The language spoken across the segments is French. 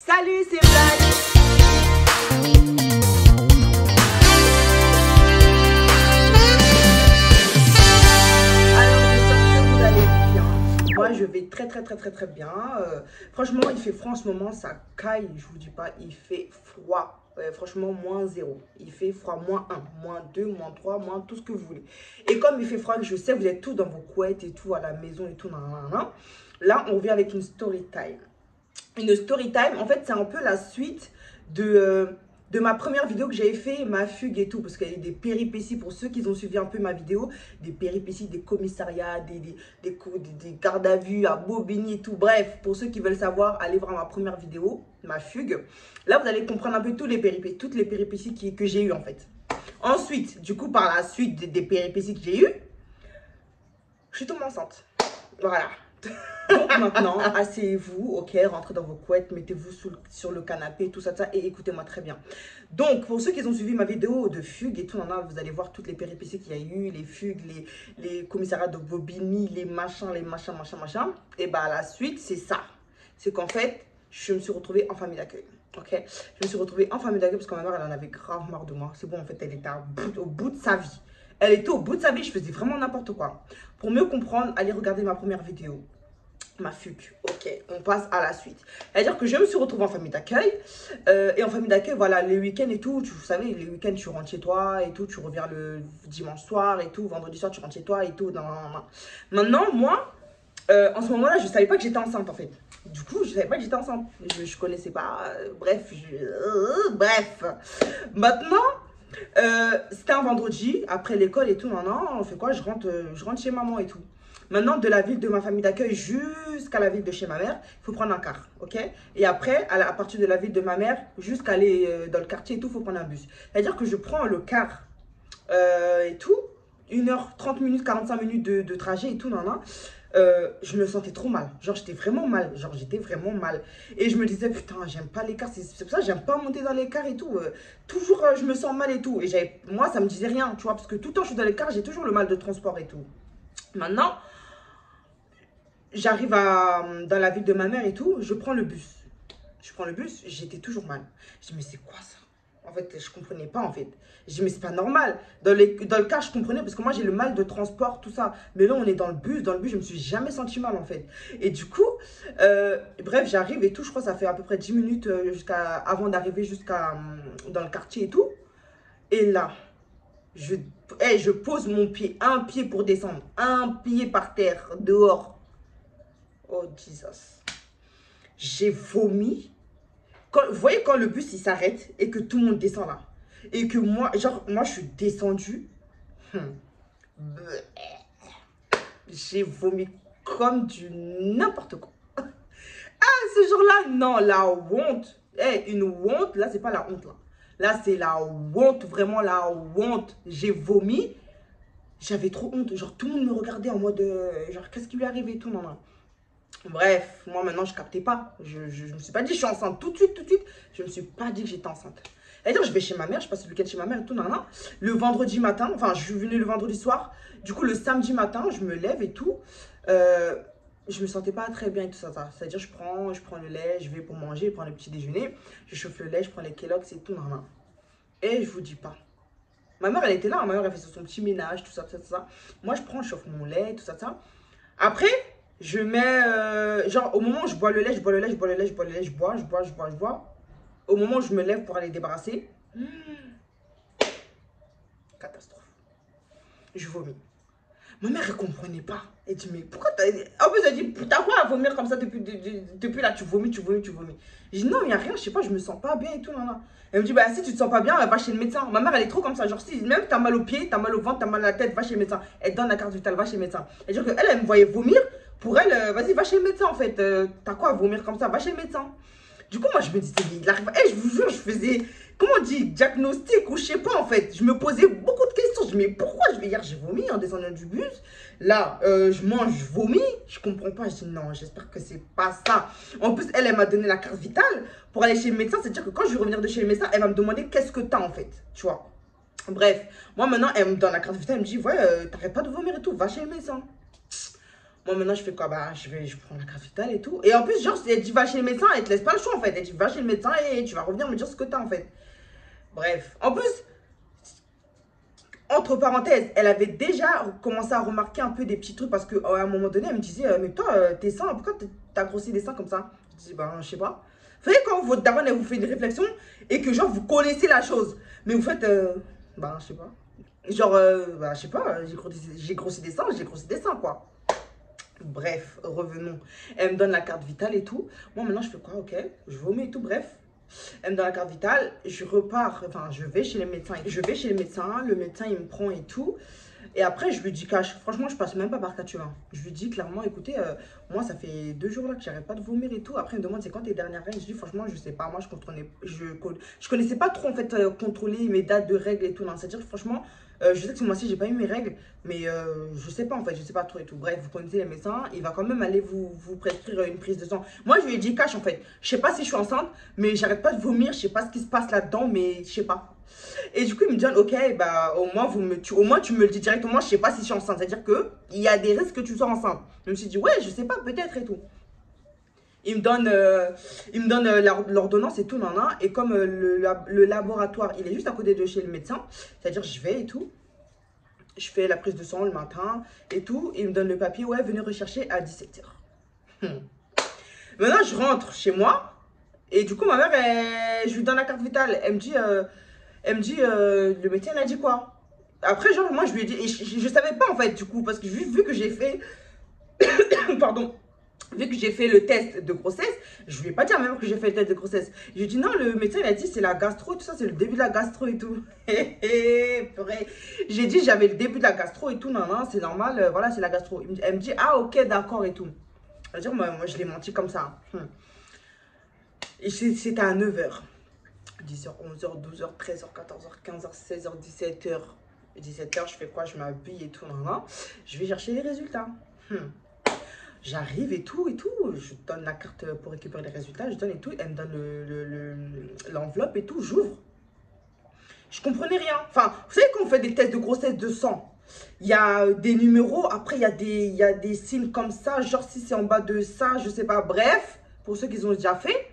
Salut, c'est Black. Alors, j'espère que vous allez bien. Moi, je vais très bien. Franchement, il fait froid en ce moment, ça caille, je vous dis pas, il fait froid. Franchement, -0. Il fait froid, -1, -2, -3, moins tout ce que vous voulez. Et comme il fait froid, je sais, vous êtes tous dans vos couettes et tout, à la maison et tout, nan. Là, on vient avec une story time. Une story time, en fait, c'est un peu la suite de ma première vidéo que j'avais fait, ma fugue et tout, parce qu'il y a eu des péripéties, pour ceux qui ont suivi un peu ma vidéo, des péripéties, des commissariats, des gardes à vue à Bobigny et tout. Bref, pour ceux qui veulent savoir, allez voir ma première vidéo, ma fugue. Là, vous allez comprendre un peu toutes les péripéties que j'ai eues, en fait. Ensuite, du coup, par la suite des péripéties que j'ai eues, je suis tombée enceinte. Voilà. Donc maintenant, asseyez-vous, ok, rentrez dans vos couettes, mettez-vous sur le canapé, tout ça, et écoutez-moi très bien. Donc, pour ceux qui ont suivi ma vidéo de fugue et tout, vous allez voir toutes les péripéties qu'il y a eu, les fugues, les commissariats de Bobigny, les machins. Et bah, la suite, c'est ça. C'est qu'en fait, je me suis retrouvée en famille d'accueil, ok. Je me suis retrouvée en famille d'accueil parce que ma mère, elle en avait grave marre de moi. C'est bon, en fait, elle était au bout de sa vie. Elle était au bout de sa vie, je faisais vraiment n'importe quoi. Pour mieux comprendre, allez regarder ma première vidéo. Ma fugue. Ok, on passe à la suite. C'est-à-dire que je me suis retrouvée en famille d'accueil. Et en famille d'accueil, voilà, les week-ends et tout, vous savez, les week-ends, tu rentres chez toi et tout, tu reviens le dimanche soir et tout, vendredi soir, tu rentres chez toi et tout. Maintenant, moi, en ce moment-là, je ne savais pas que j'étais enceinte, en fait. Du coup, je ne savais pas que j'étais enceinte. Je ne connaissais pas. Bref. Maintenant, c'était un vendredi, après l'école et tout, on fait quoi, je rentre chez maman et tout. Maintenant, de la ville de ma famille d'accueil jusqu'à la ville de chez ma mère, il faut prendre un car, ok. Et après, à partir de la ville de ma mère, jusqu'à aller dans le quartier et tout, il faut prendre un bus. C'est-à-dire que je prends le car et tout, 1h30 minutes, 45 minutes de trajet et tout, je me sentais trop mal. Genre, j'étais vraiment mal. Et je me disais, putain, j'aime pas les cars. C'est pour ça que j'aime pas monter dans les cars et tout. Toujours, je me sens mal et tout. Et moi, ça me disait rien, tu vois, parce que tout le temps, je suis dans les cars, j'ai toujours le mal de transport et tout. Maintenant, j'arrive dans la ville de ma mère et tout, je prends le bus. J'étais toujours mal. Je dis, mais c'est quoi ça? En fait, je comprenais pas, en fait. Je dis, mais c'est pas normal. Dans le car, je comprenais, parce que moi, j'ai le mal de transport, tout ça. Mais là, on est dans le bus, je me suis jamais senti mal, en fait. Et du coup, bref, j'arrive et tout. Je crois que ça fait à peu près 10 minutes avant d'arriver dans le quartier et tout. Et là, je pose mon pied, un pied pour descendre, un pied par terre, dehors. Oh, Jesus. J'ai vomi. Vous voyez quand le bus, il s'arrête et que tout le monde descend là. Et que moi, moi, je suis descendue. J'ai vomi comme du n'importe quoi. Ah, ce jour-là, non, la honte. Une honte, là, c'est pas la honte, là. Là, c'est la honte, vraiment la honte. J'ai vomi. J'avais trop honte. Genre, tout le monde me regardait en mode, genre, qu'est-ce qui lui est arrivé et tout, Bref, moi maintenant je captais pas. Je me suis pas dit je suis enceinte tout de suite. Je me suis pas dit que j'étais enceinte. C'est-à-dire je vais chez ma mère, je passe le week-end chez ma mère et tout, Le vendredi matin, enfin je suis venue le vendredi soir. Du coup le samedi matin, je me lève et tout. Je me sentais pas très bien et tout ça. C'est-à-dire je prends le lait, je vais pour manger, je prends le petit déjeuner. Je chauffe le lait, je prends les Kellogg's et tout, Et je vous dis pas. Ma mère elle était là, ma mère elle fait son petit ménage, tout ça. Moi je chauffe mon lait, tout ça. Après... je mets, genre, au moment où je bois le lait, je bois. Au moment où je me lève pour aller débarrasser, catastrophe. Je vomis. Ma mère, elle comprenait pas. Elle dit, mais pourquoi t'as... En plus, elle dit, t'as quoi à vomir comme ça depuis là, tu vomis. Je dis, non, il n'y a rien, je sais pas, je me sens pas bien et tout, Elle me dit, bah si tu te sens pas bien, va chez le médecin. Ma mère, elle est trop comme ça, genre, si même t'as mal aux pieds, t'as mal au ventre, t'as mal à la tête, va chez le médecin. Elle donne la carte vitale, va chez le médecin. Et dire qu'elle, elle me voyait vomir. Pour elle, vas-y, va chez le médecin en fait. T'as quoi à vomir comme ça? Va chez le médecin. Du coup, moi, je me disais, il arrive. Je vous jure, je faisais, comment on dit, diagnostic ou je sais pas en fait. Je me posais beaucoup de questions. Je me disais, mais pourquoi hier, j'ai vomi en descendant du bus? Là, je mange, je vomis. Je comprends pas. Je dis, non, j'espère que c'est pas ça. En plus, elle m'a donné la carte vitale pour aller chez le médecin. C'est-à-dire que quand je vais revenir de chez le médecin, elle va me demander qu'est-ce que t'as en fait. Tu vois. Bref, moi maintenant, elle me donne la carte vitale. Elle me dit, ouais, t'arrêtes pas de vomir et tout. Va chez le médecin. Moi, maintenant, je fais quoi? Bah, je prends la carte vitale et tout. Et en plus, genre, elle dit, va chez le médecin, elle te laisse pas le choix, en fait. Elle dit, va chez le médecin et tu vas revenir me dire ce que t'as, en fait. Bref. En plus, entre parenthèses, elle avait déjà commencé à remarquer un peu des petits trucs parce qu'à un moment donné, elle me disait, mais toi, tes seins, pourquoi t'as grossi des seins comme ça? Je dis, ben, je sais pas. Vous savez, quand votre daronne, elle vous fait une réflexion et que, genre, vous connaissez la chose, mais vous faites, ben, je sais pas. Genre, bah, je sais pas, j'ai grossi des seins, quoi. Bref, revenons. Elle me donne la carte vitale et tout. Moi, maintenant, je fais quoi? Ok, je vomis et tout, bref. Elle me donne la carte vitale, je repars, enfin, je vais chez le médecin. Le médecin, il me prend et tout. Et après, je lui dis cash. Franchement, je passe même pas par Catua. Je lui dis clairement, écoutez, moi, ça fait 2 jours là que j'arrête pas de vomir et tout. Après, il me demande, c'est quand tes dernières règles? Je dis, franchement, je sais pas. Moi, je connaissais pas trop, en fait, contrôler mes dates de règles et tout. C'est-à-dire, franchement, je sais que ce mois-ci, j'ai pas eu mes règles. Mais je sais pas, en fait, je sais pas trop et tout. Bref, vous connaissez les médecins. Il va quand même aller vous prescrire une prise de sang. Moi, je lui ai dit cash, en fait. Je sais pas si je suis enceinte, mais j'arrête pas de vomir. Je sais pas ce qui se passe là-dedans, mais je sais pas. Et du coup, il me dit, ok, bah, au moins, tu me le dis directement, je sais pas si je suis enceinte. C'est-à-dire qu'il y a des risques que tu sois enceinte. Je me suis dit, ouais, je sais pas, peut-être et tout. Il me donne l'ordonnance et tout, nan, nan. Et comme le laboratoire, il est juste à côté de chez le médecin, c'est-à-dire, je vais et tout. Je fais la prise de sang le matin et tout. Il me donne le papier, ouais, venez rechercher à 17h. Maintenant, je rentre chez moi. Et du coup, ma mère, je lui donne la carte vitale. Elle me dit, le médecin, il a dit quoi? Après, genre, moi, je lui ai dit, et je savais pas, en fait, du coup, parce que vu que j'ai fait, pardon, vu que j'ai fait le test de grossesse, je lui ai pas dit même que j'ai fait le test de grossesse. Je lui ai dit, non, le médecin, il a dit, c'est la gastro, tout ça, c'est le début de la gastro et tout. J'ai dit, j'avais le début de la gastro et tout, non, non, c'est normal, voilà, c'est la gastro. Elle me dit, ah, ok, d'accord et tout. C'est-à-dire, moi, je l'ai menti comme ça. Et c'était à 9h. 10h, 11h, 12h, 13h, 14h, 15h, 16h, 17h. 17h, je fais quoi? Je m'habille et tout. Je vais chercher les résultats. J'arrive et tout. Je donne la carte pour récupérer les résultats. Je donne et tout. Elle me donne l'enveloppe et tout. J'ouvre. Je comprenais rien. Enfin, vous savez quand on fait des tests de grossesse de sang, il y a des numéros. Après, il y a des signes comme ça. Genre, si c'est en bas de ça, je sais pas. Bref, pour ceux qui ont déjà fait.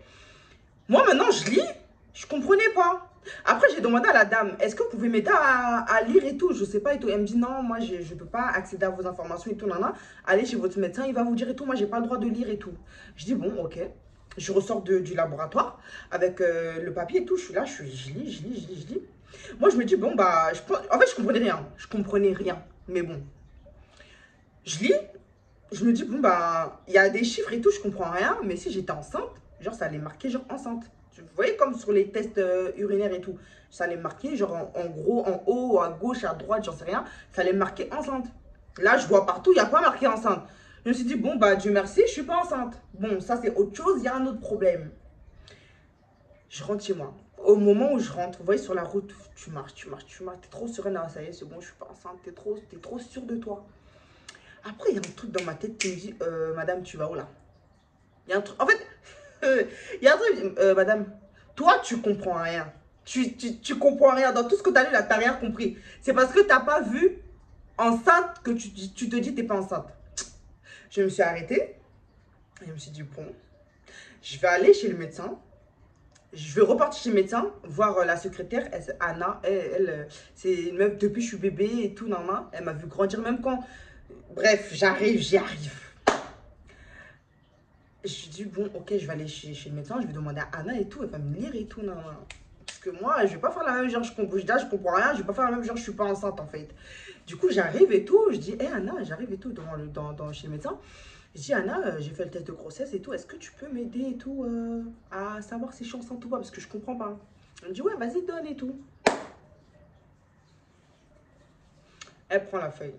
Moi, maintenant, je lis. Je comprenais pas. Après, j'ai demandé à la dame, est-ce que vous pouvez m'aider à lire et tout? Je sais pas et tout. Elle me dit, non, moi, je ne peux pas accéder à vos informations et tout. Allez chez votre médecin, il va vous dire et tout. Moi, j'ai pas le droit de lire et tout. Je dis, bon, ok. Je ressors du laboratoire avec le papier et tout. Je suis là, je lis. Moi, je me dis, bon, bah, en fait, je comprenais rien. Je comprenais rien. Mais bon. Je lis. Je me dis, bon, bah, il y a des chiffres et tout, je comprends rien. Mais si j'étais enceinte, genre, ça allait marquer, genre, enceinte. Vous voyez, comme sur les tests urinaires et tout. Ça allait marquer, genre, en gros, en haut, à gauche, à droite, j'en sais rien. Ça allait marquer enceinte. Là, je vois partout, il n'y a pas marqué enceinte. Je me suis dit, bon, bah, Dieu merci, je suis pas enceinte. Bon, ça, c'est autre chose, il y a un autre problème. Je rentre chez moi. Au moment où je rentre, vous voyez, sur la route, tu marches. T'es trop sereine, ça y est, c'est bon, je suis pas enceinte. T'es trop sûre de toi. Après, il y a un truc dans ma tête qui me dit, madame, tu vas où là? Il y a un truc, en fait, il y a un truc, madame, toi, tu comprends rien. Tu comprends rien. Dans tout ce que tu as lu là, tu n'as rien compris. C'est parce que tu n'as pas vu enceinte que tu te dis que tu n'es pas enceinte. Je me suis arrêtée. Et je me suis dit, bon, je vais aller chez le médecin. Je vais repartir chez le médecin, voir la secrétaire, Anna. Elle c'est une meuf depuis que je suis bébé et tout. Elle m'a vu grandir même quand... Bref, j'y arrive. Je me suis dit, bon, ok, je vais aller chez le médecin, je vais demander à Anna et tout, elle va me lire et tout. Parce que moi, je vais pas faire la même genre, je comprends rien, je vais pas faire la même genre, je suis pas enceinte en fait. Du coup, j'arrive et tout, je dis, hé Anna, j'arrive et tout chez le médecin. Je dis, Anna, j'ai fait le test de grossesse et tout, est-ce que tu peux m'aider et tout à savoir si je suis enceinte ou pas? Parce que je comprends pas. Elle me dit, ouais, vas-y, donne et tout. Elle prend la feuille.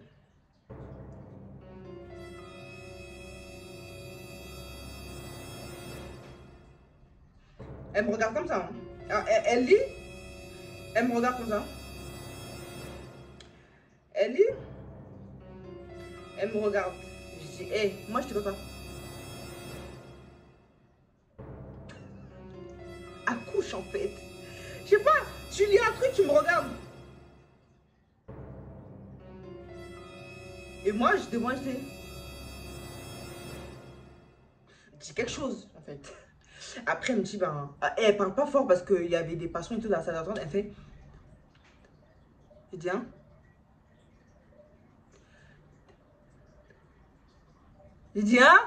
Elle me regarde comme ça. Hein. Elle lit. Elle me regarde comme ça. Elle lit. Elle me regarde. Je dis, hé, moi je te vois pas. Accouche en fait. Je sais pas, tu lis un truc, tu me regardes. Et moi, je dis, dis quelque chose, en fait. Après, elle me dit, ben, elle parle pas fort parce qu'il y avait des patients et tout dans la salle d'attente. Elle fait, je dis, hein? Je dis, hein?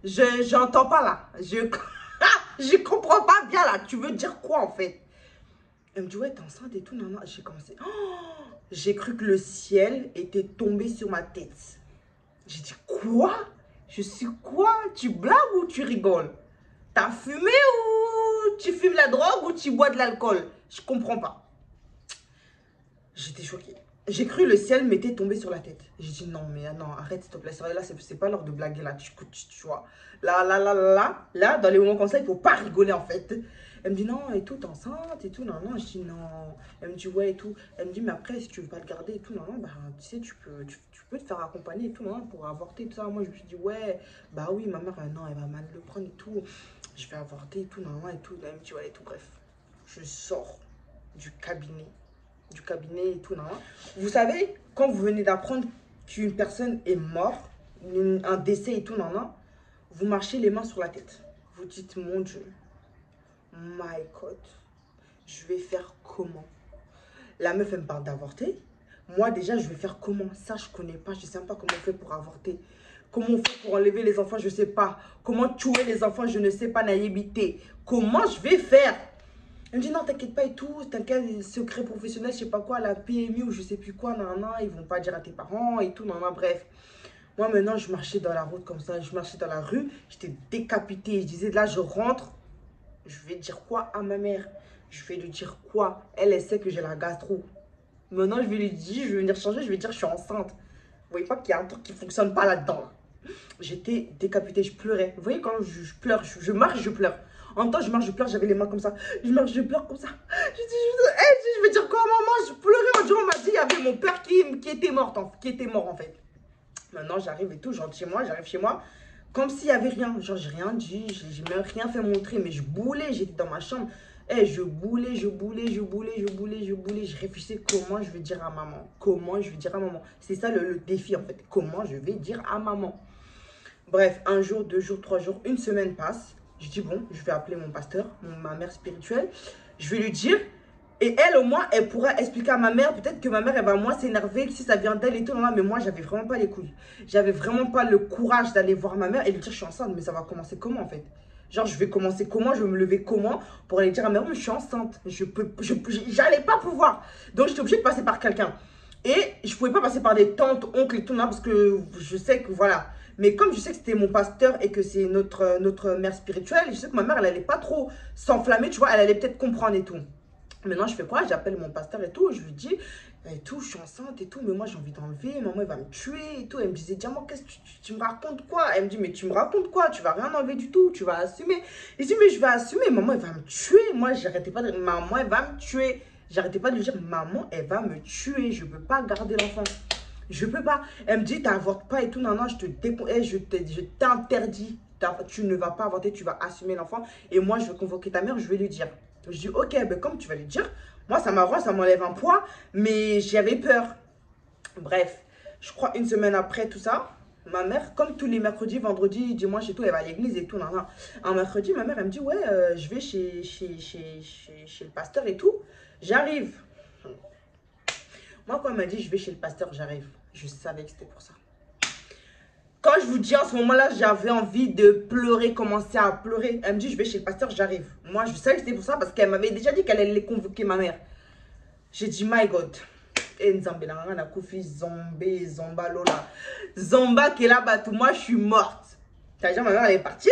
J'entends pas là. Je comprends pas bien là. Tu veux dire quoi en fait? Elle me dit, ouais, t'es enceinte et tout. Non, non. J'ai commencé. Oh, j'ai cru que le ciel était tombé sur ma tête. J'ai dit, quoi? Je suis quoi? Tu blagues ou tu rigoles? T'as fumé ou tu fumes la drogue ou tu bois de l'alcool? Je comprends pas. J'étais choquée. J'ai cru le ciel m'était tombé sur la tête. J'ai dit non, mais non, arrête s'il te plaît. Là, c'est pas l'heure de blaguer là. Tu vois. Là, dans les moments comme ça, il faut pas rigoler en fait. Elle me dit non, et tout, t'es enceinte et tout. Non, non, je dis non. Elle me dit ouais et tout. Elle me dit mais après, si tu veux pas le garder et tout, non, non, bah tu sais, tu peux te faire accompagner et tout, non, pour avorter et tout ça. Moi, je me suis dit ouais, bah oui, ma mère, non, elle va mal le prendre et tout. Je vais avorter et tout, non, non, et tout. Elle me dit ouais et tout, bref. Je sors du cabinet. Et tout, non. Vous savez, quand vous venez d'apprendre qu'une personne est morte, un décès et tout, non, non, vous marchez les mains sur la tête. Vous dites, mon Dieu, my God, je vais faire comment? La meuf, elle me parle d'avorter. Moi, déjà, je vais faire comment? Ça, je connais pas. Je sais même pas comment on fait pour avorter. Comment on fait pour enlever les enfants, je sais pas. Comment tuer les enfants, je ne sais pas, naïveté. Comment je vais faire? Elle me dit non, t'inquiète pas et tout, t'inquiète, secret professionnel, je sais pas quoi, la PMU ou je sais plus quoi, non, non, ils vont pas dire à tes parents et tout, non, non, bref. Moi maintenant, je marchais dans la route comme ça, je marchais dans la rue, j'étais décapitée. Je disais là, je rentre, je vais dire quoi à ma mère? Je vais lui dire quoi? Elle sait que j'ai la gastro. Maintenant, je vais lui dire, je vais venir changer, je vais dire je suis enceinte. Vous voyez pas qu'il y a un truc qui fonctionne pas là-dedans, là. J'étais décapitée, je pleurais. Vous voyez, quand je pleure, je marche, je pleure. En même temps, je marche, je pleure, j'avais les mains comme ça. Je marche, je pleure comme ça. Je vais dire quoi, maman? Je pleurais. Un jour, on m'a dit, il y avait mon père qui était mort, qui était mort en fait. Maintenant, j'arrive et tout, je rentre chez moi, j'arrive chez moi. Comme s'il n'y avait rien. Genre, j'ai rien dit, j'ai même rien fait montrer, mais je boulais, j'étais dans ma chambre. Je boulais. Je réfléchissais comment je vais dire à maman. Comment je vais dire à maman. C'est ça le défi en fait. Comment je vais dire à maman. Bref, un jour, 2 jours, 3 jours, une semaine passe. Je dis bon, je vais appeler mon pasteur, ma mère spirituelle. Je vais lui dire. Et elle, au moins, elle pourra expliquer à ma mère. Peut-être que ma mère, elle va moins s'énerver si ça vient d'elle et tout. Mais moi, j'avais vraiment pas les couilles. J'avais vraiment pas le courage d'aller voir ma mère et lui dire je suis enceinte. Mais ça va commencer comment en fait? Genre, je vais commencer comment? Je vais me lever comment? Pour aller dire à ma mère, mais je suis enceinte. J'allais pas pouvoir. Donc, j'étais obligée de passer par quelqu'un. Et je pouvais pas passer par des tantes, oncles et tout, parce que je sais que voilà. Mais comme je sais que c'était mon pasteur et que c'est notre mère spirituelle, je sais que ma mère, elle allait pas trop s'enflammer, tu vois, elle allait peut-être comprendre et tout. Maintenant, je fais quoi? J'appelle mon pasteur et tout, je lui dis, et tout, je suis enceinte et tout, mais moi, j'ai envie d'enlever, maman, elle va me tuer et tout. Elle me disait, Diamant, qu'est-ce que tu me racontes quoi? Elle me dit, mais tu me racontes quoi? Tu vas rien enlever du tout, tu vas assumer. Je dis, mais je vais assumer, maman, elle va me tuer. Moi, j'arrêtais pas de dire, maman, elle va me tuer. J'arrêtais pas de lui dire, maman, elle va me tuer, je peux pas garder l'enfant. Je peux pas. Elle me dit, t'avortes pas et tout. Non, non, je t'interdis. Tu ne vas pas avorter, tu vas assumer l'enfant. Et moi, je vais convoquer ta mère, je vais lui dire. Je dis, ok, ben comme tu vas lui dire, moi, ça m'arrange, ça m'enlève un poids, mais j'avais peur. Bref, je crois une semaine après tout ça, ma mère, comme tous les mercredis, vendredis, dimanche et tout, elle va à l'église et tout. Non, non. Un mercredi, ma mère, elle me dit, ouais, je vais chez le pasteur et tout. J'arrive. Moi, quand elle m'a dit, je vais chez le pasteur, j'arrive. Je savais que c'était pour ça. Quand je vous dis, en ce moment-là, j'avais envie de pleurer, commencer à pleurer. Elle me dit, je vais chez le pasteur, j'arrive. Moi, je savais que c'était pour ça parce qu'elle m'avait déjà dit qu'elle allait convoquer ma mère. J'ai dit, my God. Et Nzambé, la Kofi, Zombé, Zomba, Lola. Zomba qui est là-bas, tout. Moi, je suis morte. T'as dit, ma mère, elle est partie.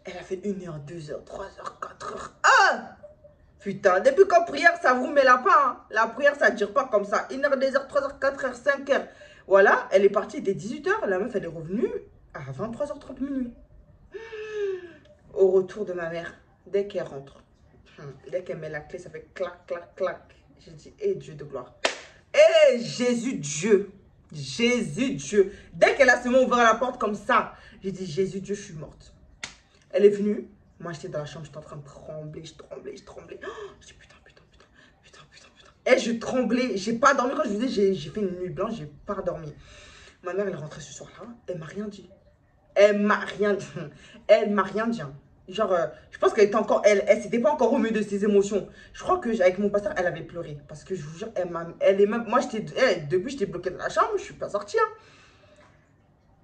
Elle a fait 1h, 2h, 3h, 4h. Ah! Putain, depuis quand prière, ça vous met la pas. Hein. La prière, ça ne dure pas comme ça. 1h, 2h, 3h, 4h, 5h. Voilà, elle est partie dès 18h. La meuf, elle est revenue à 23h30 minuit. Au retour de ma mère, dès qu'elle rentre, dès qu'elle met la clé, ça fait clac, clac, clac. J'ai dit, hé Dieu de gloire. Hé Jésus Dieu. Jésus Dieu. Dès qu'elle a seulement ouvert la porte comme ça, j'ai dit, Jésus Dieu, je suis morte. Elle est venue. Moi, j'étais dans la chambre, j'étais en train de trembler, je tremblais. Oh, je dis, putain. Et je tremblais, j'ai pas dormi. Quand je vous disais, j'ai fait une nuit blanche, j'ai pas dormi. Ma mère, elle est rentrée ce soir-là, elle m'a rien dit. Elle m'a rien dit. Elle m'a rien dit, hein. Genre, je pense qu'elle était encore, elle s'était pas encore remise de ses émotions. Je crois que avec mon pasteur, elle avait pleuré. Parce que je vous jure, elle est même, moi, depuis, j'étais bloquée dans la chambre, je suis pas sortie, hein.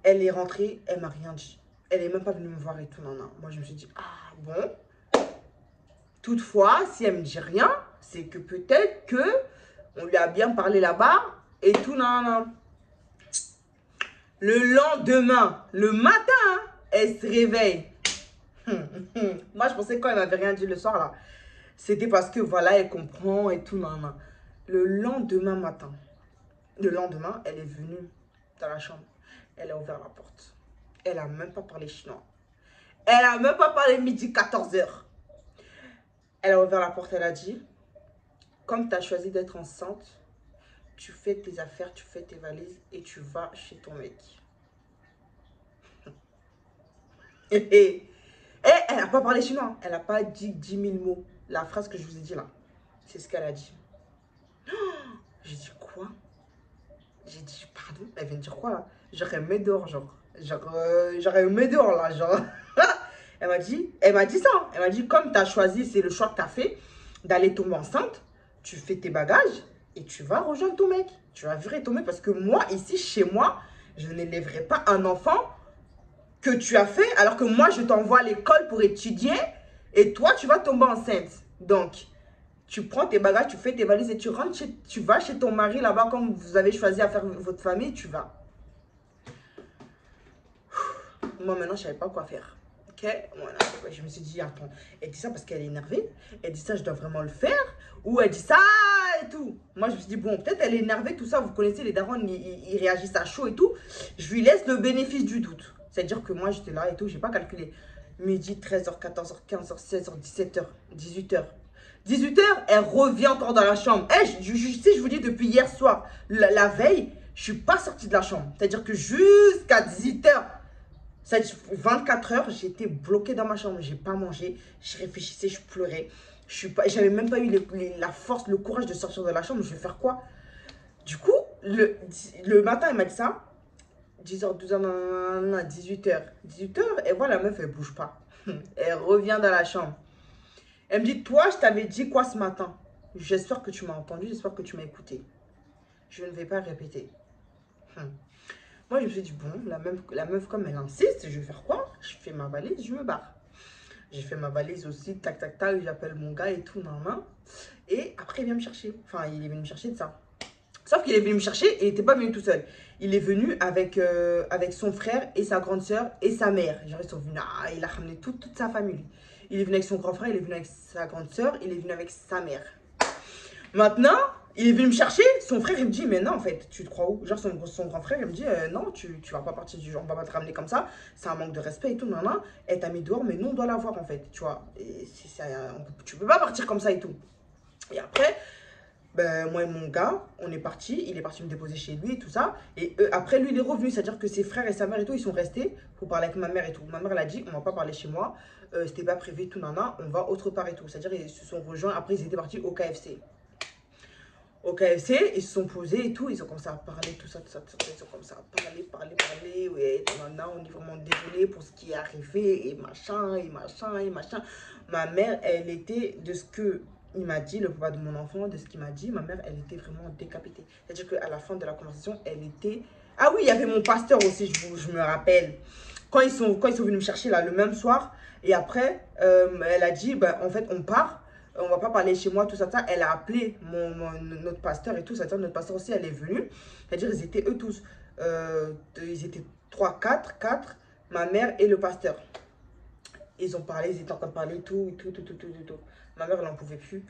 Elle est rentrée, elle m'a rien dit. Elle est même pas venue me voir et tout, non, non. Moi, je me suis dit, ah bon. Toutefois, si elle me dit rien, c'est que peut-être que on lui a bien parlé là-bas et tout, non, non. Le lendemain, le matin, elle se réveille. Moi, je pensais que quand elle m'avait rien dit le soir, là, c'était parce que, voilà, elle comprend et tout, non, non. Le lendemain matin, le lendemain, elle est venue dans la chambre. Elle a ouvert la porte. Elle a même pas parlé chinois. Elle a même pas parlé midi 14h. Elle a ouvert la porte, elle a dit, comme tu as choisi d'être enceinte, tu fais tes affaires, tu fais tes valises et tu vas chez ton mec. Et elle n'a pas parlé chinois. Elle n'a pas dit 10 000 mots. La phrase que je vous ai dit là, c'est ce qu'elle a dit. J'ai dit quoi? J'ai dit pardon? Elle vient de dire quoi là? J'aurais aimé dehors, genre. J'aurais aimé dehors là, genre. Elle m'a dit ça. Elle m'a dit comme tu as choisi, c'est le choix que tu as fait d'aller tomber enceinte, tu fais tes bagages et tu vas rejoindre ton mec. Tu vas virer ton mec parce que moi, ici, chez moi, je n'élèverai pas un enfant que tu as fait alors que moi, je t'envoie à l'école pour étudier et toi, tu vas tomber enceinte. Donc, tu prends tes bagages, tu fais tes valises et tu rentres, tu vas chez ton mari là-bas comme vous avez choisi à faire votre famille, tu vas. Moi, maintenant, je ne savais pas quoi faire. Ok, voilà. Je me suis dit, attends, elle dit ça parce qu'elle est énervée. Elle dit ça, je dois vraiment le faire. Ou elle dit ça et tout. Moi, je me suis dit, bon, peut-être elle est énervée, tout ça. Vous connaissez, les darons, ils réagissent à chaud et tout. Je lui laisse le bénéfice du doute. C'est-à-dire que moi, j'étais là et tout, j'ai pas calculé. Midi, 13h, 14h, 15h, 16h, 17h, 18h. 18h, elle revient encore dans la chambre. Si je vous dis depuis hier soir, la veille, je suis pas sortie de la chambre. C'est-à-dire que jusqu'à 18h, 24 heures, j'étais bloquée dans ma chambre. J'ai pas mangé, je réfléchissais, je pleurais. J'avais même pas eu la force, le courage de sortir de la chambre. Je vais faire quoi? Du coup, le matin, elle m'a dit ça. 10h, 12h, 18h. 18h, et voilà, la meuf, elle bouge pas. Elle revient dans la chambre. Elle me dit, toi, je t'avais dit quoi ce matin? J'espère que tu m'as entendu, j'espère que tu m'as écouté. Je ne vais pas répéter. Moi, je me suis dit, bon, la meuf, comme elle insiste, je vais faire quoi? Je fais ma valise, je me barre. J'ai fait ma valise aussi, tac, tac, tac, j'appelle mon gars et tout, nan, nan. Et après, il vient me chercher. Enfin, il est venu me chercher de ça. Sauf qu'il est venu me chercher et il n'était pas venu tout seul. Il est venu avec son frère et sa grande soeur et sa mère. Genre, ils sont venus, il a ramené toute sa famille. Il est venu avec son grand frère, il est venu avec sa grande soeur, il est venu avec sa mère. Maintenant, il est venu me chercher, son frère, il me dit, mais non, en fait, tu te crois où? Genre, son grand frère, il me dit, non, tu vas pas partir du genre, on va pas te ramener comme ça, c'est un manque de respect et tout, non, non, elle t'a mis dehors, mais nous, on doit la voir, en fait, tu vois, et tu peux pas partir comme ça et tout. Et après, ben, moi et mon gars, on est parti, il est parti me déposer chez lui et tout ça, et après, lui, il est revenu, c'est-à-dire que ses frères et sa mère et tout, ils sont restés pour parler avec ma mère et tout. Ma mère, elle a dit, on va pas parler chez moi, c'était pas prévu, tout, non, non, on va autre part et tout, c'est-à-dire, ils se sont rejoints, après, ils étaient partis au KFC. Au KFC, ils se sont posés et tout, ils ont commencé à parler, tout ça, ils ont commencé à parler, ouais, maintenant on est vraiment désolé pour ce qui est arrivé, et machin. Ma mère, elle était, de ce que il m'a dit, le papa de mon enfant, de ce qu'il m'a dit, ma mère, elle était vraiment décapitée. C'est-à-dire qu'à la fin de la conversation, elle était... Ah oui, il y avait mon pasteur aussi, je me rappelle. Quand ils sont venus me chercher là, le même soir, et après, elle a dit, ben, en fait, on part. On va pas parler chez moi, tout ça, ça. Elle a appelé notre pasteur et tout ça. Notre pasteur aussi, elle est venue. C'est-à-dire, ils étaient eux tous. Ils étaient 3, 4. Ma mère et le pasteur. Ils ont parlé, ils étaient en train de parler, tout. Ma mère, elle n'en pouvait plus.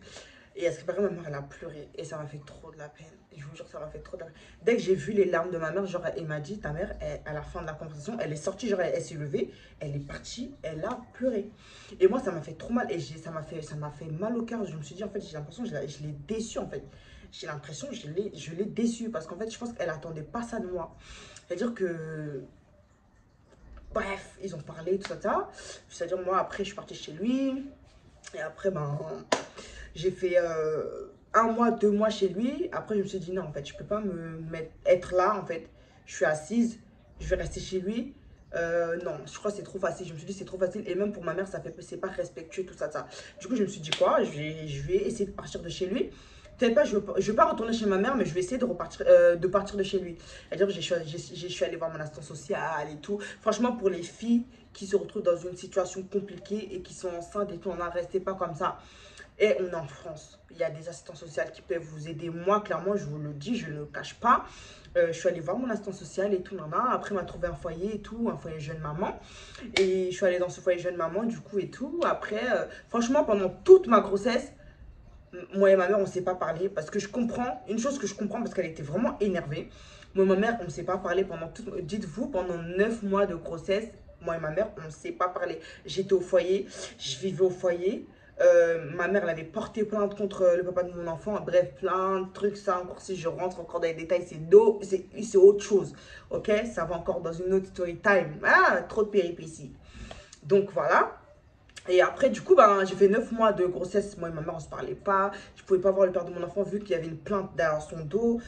Et à ce qui paraît, ma mère, elle a pleuré. Et ça m'a fait trop de la peine. Je vous jure, ça m'a fait trop de la peine. Dès que j'ai vu les larmes de ma mère, genre, elle m'a dit, ta mère, à la fin de la conversation, elle est sortie, genre, elle s'est levée, elle est partie, elle a pleuré. Et moi, ça m'a fait trop mal. Et ça m'a fait mal au cœur. Je me suis dit, en fait, j'ai l'impression que je l'ai déçue, en fait. J'ai l'impression que je l'ai déçue. Parce qu'en fait, je pense qu'elle attendait pas ça de moi. C'est-à-dire que... Bref, ils ont parlé, tout ça, ça. C'est-à-dire, moi, après, je suis partie chez lui. Et après, ben... J'ai fait 1 mois, 2 mois chez lui. Après, je me suis dit, non, en fait, je peux pas être là, en fait. Je suis assise, je vais rester chez lui. Non, je crois que c'est trop facile. Je me suis dit, c'est trop facile. Et même pour ma mère, c'est pas respectueux, tout ça, ça. Du coup, je me suis dit quoi? Je vais essayer de partir de chez lui. Peut-être pas, je vais pas retourner chez ma mère, mais je vais essayer de partir de chez lui. C'est-à-dire que je suis allée voir mon assistante sociale et tout. Franchement, pour les filles qui se retrouvent dans une situation compliquée et qui sont enceintes et tout, on n'en restait pas comme ça. Et on est en France. Il y a des assistants sociaux qui peuvent vous aider. Moi, clairement, je vous le dis, je ne le cache pas. Je suis allée voir mon assistant social et tout, nana. Après, il m'a trouvé un foyer et tout, un foyer jeune maman. Et je suis allée dans ce foyer jeune maman, du coup, et tout. Après, franchement, pendant toute ma grossesse, moi et ma mère, on ne s'est pas parlé. Parce que je comprends, une chose que je comprends, parce qu'elle était vraiment énervée. Moi et ma mère, on ne s'est pas parlé pendant tout. Dites-vous, pendant 9 mois de grossesse, moi et ma mère, on ne s'est pas parlé. J'étais au foyer, je vivais au foyer. Ma mère, elle avait porté plainte contre le papa de mon enfant. Bref, plein de trucs. Ça, encore, si je rentre encore dans les détails, c'est autre chose. Ok, ça va encore dans une autre story time. Ah, trop de péripéties. Donc, voilà. Et après, du coup, ben, j'ai fait 9 mois de grossesse. Moi et ma mère, on se parlait pas. Je pouvais pas voir le père de mon enfant vu qu'il y avait une plainte derrière son dos.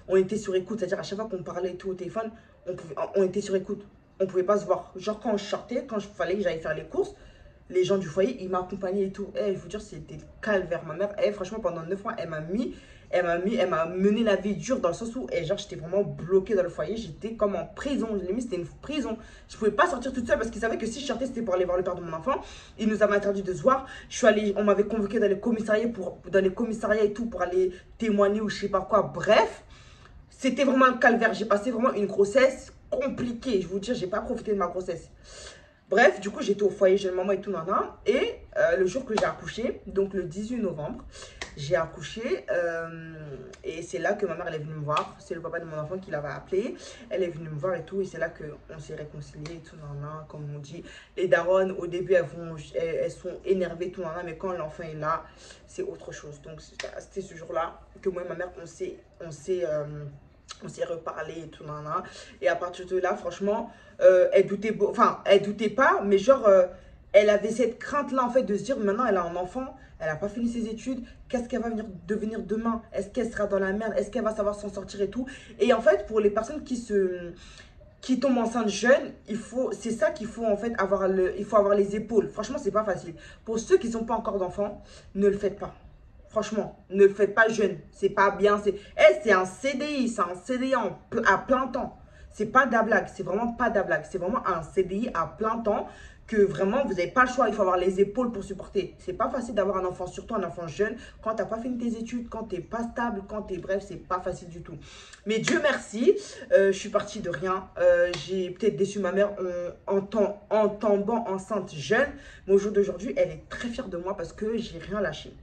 On était sur écoute, c'est-à-dire à chaque fois qu'on parlait et tout au téléphone, on était sur écoute. On pouvait pas se voir. Genre, quand je sortais, quand il fallait que j'aille faire les courses, les gens du foyer, ils m'accompagnaient et tout. Je vous dire, c'était le calvaire. Ma mère, franchement, pendant 9 mois, elle m'a mené la vie dure dans le sens où, genre, j'étais vraiment bloquée dans le foyer. J'étais comme en prison. Limite, c'était une prison. Je pouvais pas sortir toute seule parce qu'ils savaient que si je sortais, c'était pour aller voir le père de mon enfant. Ils nous avaient interdit de se voir. On m'avait convoqué dans les commissariats et tout pour aller témoigner ou je sais pas quoi. Bref, c'était vraiment le calvaire. J'ai passé vraiment une grossesse compliquée. Je vous dire, j'ai pas profité de ma grossesse. Bref, du coup, j'étais au foyer jeune maman et tout, nana. Et le jour que j'ai accouché, donc le 18 novembre, j'ai accouché. Et c'est là que ma mère, elle est venue me voir. C'est le papa de mon enfant qui l'avait appelé. Elle est venue me voir et tout. Et c'est là qu'on s'est réconciliés et tout, nana. Comme on dit, les daronnes, au début, elles sont énervées, tout, nana. Mais quand l'enfant est là, c'est autre chose. Donc, c'était ce jour-là que moi et ma mère, on s'est reparlé et tout, nana. Et à partir de là, franchement, elle doutait pas, mais genre, elle avait cette crainte-là, en fait, de se dire, maintenant, elle a un enfant, elle n'a pas fini ses études, qu'est-ce qu'elle va devenir demain? Est-ce qu'elle sera dans la merde? Est-ce qu'elle va savoir s'en sortir et tout? Et en fait, pour les personnes qui tombent enceintes jeunes, c'est ça qu'il faut, en fait, il faut avoir les épaules. Franchement, c'est pas facile. Pour ceux qui n'ont pas encore d'enfants, ne le faites pas. Franchement, ne le faites pas jeune. C'est pas bien. C'est un CDI. C'est un CDI à plein temps. C'est pas de la blague. C'est vraiment pas de la blague. C'est vraiment un CDI à plein temps que vraiment, vous n'avez pas le choix. Il faut avoir les épaules pour supporter. C'est pas facile d'avoir un enfant, surtout un enfant jeune, quand tu n'as pas fini tes études, quand tu n'es pas stable, quand tu es... Bref, c'est pas facile du tout. Mais Dieu merci, je suis partie de rien. J'ai peut-être déçu ma mère en tombant enceinte jeune. Mais au jour d'aujourd'hui, elle est très fière de moi parce que j'ai rien lâché.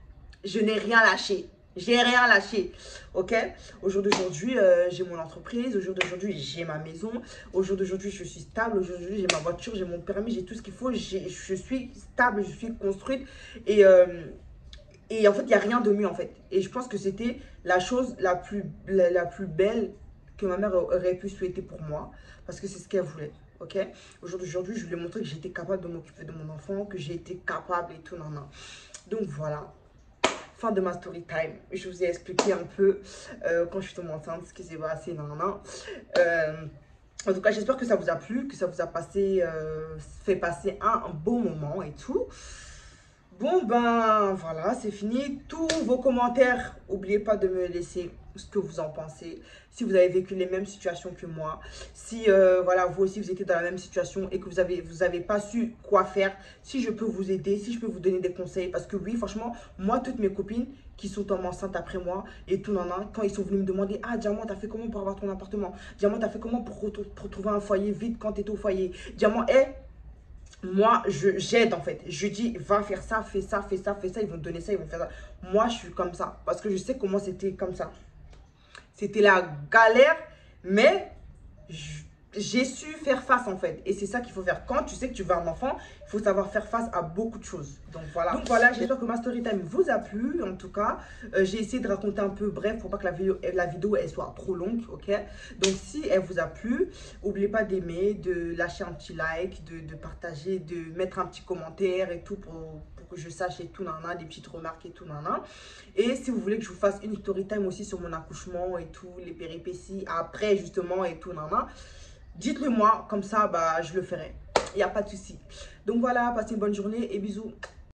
Je n'ai rien lâché. J'ai rien lâché. Ok? Au jour d'aujourd'hui, j'ai mon entreprise. Au jour d'aujourd'hui, j'ai ma maison. Au jour d'aujourd'hui, je suis stable. Au jour d'aujourd'hui, j'ai ma voiture, j'ai mon permis, j'ai tout ce qu'il faut. Je suis stable, je suis construite. Et en fait, il n'y a rien de mieux en fait. Et je pense que c'était la chose la plus belle que ma mère aurait pu souhaiter pour moi. Parce que c'est ce qu'elle voulait. Ok? Au jour d'aujourd'hui, je lui ai montré que j'étais capable de m'occuper de mon enfant, que j'ai été capable et tout. Non, non. Donc voilà. Fin de ma story time. Je vous ai expliqué un peu quand je suis tombée enceinte, ce qui s'est passé. Non, non, non. En tout cas, j'espère que ça vous a plu, que ça vous a fait passer un bon moment et tout. Bon, ben voilà, c'est fini. Tous vos commentaires, n'oubliez pas de me laisser ce que vous en pensez. Si vous avez vécu les mêmes situations que moi. Si, voilà, vous aussi, vous étiez dans la même situation et que vous avez pas su quoi faire. Si je peux vous aider, si je peux vous donner des conseils. Parce que oui, franchement, moi, toutes mes copines qui sont tombées enceintes après moi et tout, quand ils sont venus me demander, ah, Diamant, t'as fait comment pour avoir ton appartement? Diamant, t'as fait comment pour trouver un foyer vite quand t'étais au foyer? Diamant, moi, j'aide en fait. Je dis, va faire ça, fais ça, fais ça, fais ça. Ils vont te donner ça, ils vont faire ça. Moi, je suis comme ça. Parce que je sais comment c'était comme ça. C'était la galère, mais j'ai su faire face en fait. Et c'est ça qu'il faut faire. Quand tu sais que tu veux un enfant, il faut savoir faire face à beaucoup de choses. Donc voilà, j'espère que ma story time vous a plu. En tout cas, j'ai essayé de raconter un peu bref pour pas que la vidéo elle soit trop longue, ok? Donc si elle vous a plu, n'oubliez pas d'aimer, de lâcher un petit like, de partager, de mettre un petit commentaire et tout pour que je sache et tout, nana, des petites remarques et tout, nana. Et si vous voulez que je vous fasse une story time aussi sur mon accouchement et tout, les péripéties après justement et tout, nana, dites-le moi, comme ça, bah, je le ferai. Il n'y a pas de souci. Donc voilà, passez une bonne journée et bisous.